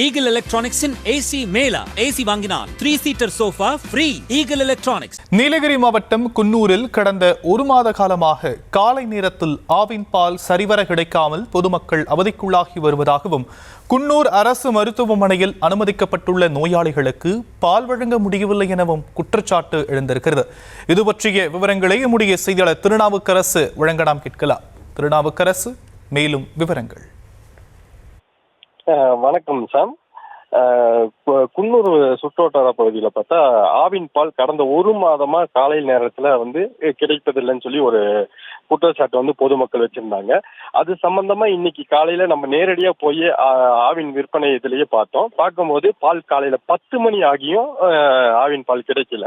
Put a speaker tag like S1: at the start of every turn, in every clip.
S1: Eagle Electronics in AC mela AC வாங்கினால் 3-seater sofa free. Eagle Electronics.
S2: Nilgiri மாவட்டம் குன்னூரில் கடந்த ஒரு மாத காலமாக காலை நேரத்தில் ஆவின் பால் சரிவர கிடைக்காமல் பொதுமக்கள் அவதிக்குள்ளாகி வருவதாகவும் குன்னூர் அரசு மருத்துவமனையில் அனுமதிக்கப்பட்டுள்ள நோயாளிகளுக்கு பால் வழங்க முடியவில்லை எனவும் குற்றச்சாட்டு எழுந்திருக்கிறது. இது பற்றிய விவரங்களை நம்முடைய செய்தியாளர் திருநாவுக்கரசு வழங்க நாம் கேட்கலாம். திருநாவுக்கரசு, மேலும் விவரங்கள்.
S3: வணக்கம் சாம். குன்னூர் சுற்றுவட்டார பகுதியில் பார்த்தா ஆவின் பால் கடந்த ஒரு மாதமா காலை நேரத்துல கிடைப்பதில்லைன்னு சொல்லி ஒரு குற்றச்சாட்டு பொதுமக்கள் வச்சிருந்தாங்க. அது சம்பந்தமா இன்னைக்கு காலையில நம்ம நேரடியா போய் ஆவின் விற்பனை இதுலயே பார்க்கும்போது பால் காலையில 10 மணி ஆகியும் ஆவின் பால் கிடைக்கல.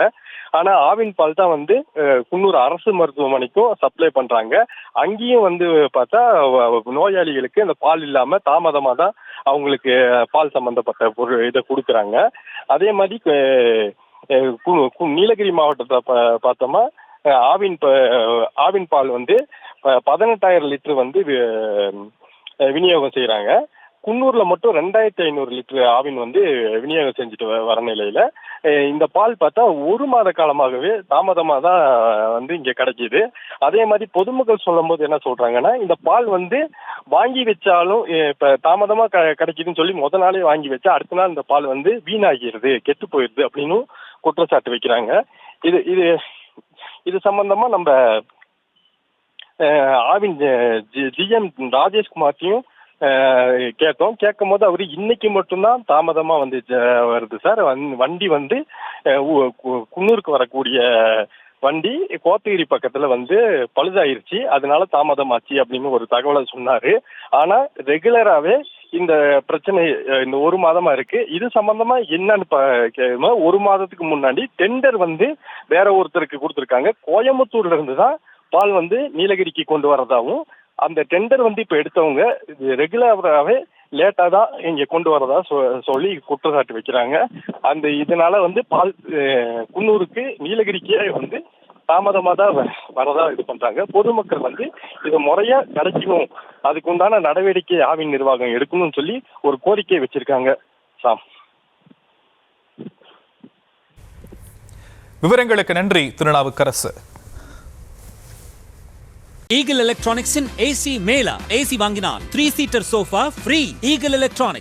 S3: ஆனா ஆவின் பால் தான் குன்னூர் அரசு மருத்துவமனைக்கும் சப்ளை பண்றாங்க. அங்கேயும் பார்த்தா நோயாளிகளுக்கு அந்த பால் இல்லாம தாமதமா தான் அவங்களுக்கு பால் சம்பந்தப்பட்ட ஒரு இதை கொடுக்குறாங்க. அதே மாதிரி நீலகிரி மாவட்டத்தை பார்த்தோமா ஆவின் பால் 18,000 லிட்டர் விநியோகம் செய்யறாங்க. குன்னூர்ல மட்டும் 2,500 லிட்டர் ஆவின் விநியோகம் செஞ்சுட்டு வர நிலையில இந்த பால் பார்த்தா ஒரு மாத காலமாகவே தாமதமா தான் இங்க கிடைக்குது. அதே மாதிரி பொதுமக்கள் சொல்லும் போது என்ன சொல்றாங்கன்னா, இந்த பால் வாங்கி வச்சாலும் இப்ப தாமதமா கிடைக்குதுன்னு சொல்லி முத நாளே வாங்கி வச்சா அடுத்த நாள் இந்த பால் வீணாகிடுது, கெட்டு போயிடுது அப்படின்னு குற்றச்சாட்டு வைக்கிறாங்க. இது இது இது சம்பந்தமா நம்ம ஆவின் ஜிஎம் ராஜேஷ்குமார்த்தையும் கேட்கும் போது அவரு இன்னைக்கு மட்டும்தான் தாமதமா வருது சார். வண்டி குன்னூருக்கு வரக்கூடிய வண்டி கோத்தகிரி பக்கத்துல பழுதாயிருச்சு, அதனால தாமதமாச்சு அப்படின்னு ஒரு தகவலை சொன்னாரு. ஆனா ரெகுலராகவே இந்த பிரச்சனை இந்த ஒரு மாதமா இருக்கு. இது சம்பந்தமா என்னன்னு ஒரு மாதத்துக்கு முன்னாடி டெண்டர் வேற ஒருத்தருக்கு கொடுத்துருக்காங்க. கோயம்புத்தூர்ல இருந்து தான் பால் நீலகிரிக்கு கொண்டு வரதாவும், அந்த டெண்டர் இப்ப எடுத்தவங்க ரெகுலராகவே லேட்டா தான் இங்க கொண்டு வரதா சொல்லி குற்றச்சாட்டு வைக்கிறாங்க. அந்த இதனால பால் குன்னூருக்கு நீலகிரிக்கே தாமதமா தான் வரதா இது பண்றாங்க. பொதுமக்கள் இதை முறையா கிடைக்கணும், அதுக்கு உண்டான நடவடிக்கை ஆவின் நிர்வாகம் எடுக்கணும்னு சொல்லி ஒரு கோரிக்கை வச்சிருக்காங்க. சாம்,
S2: விவரங்களுக்கு நன்றி Thirunavukkarasu.
S1: Eagle Electronics in AC mela AC வாங்கினால் 3-seater sofa free. Eagle Electronics.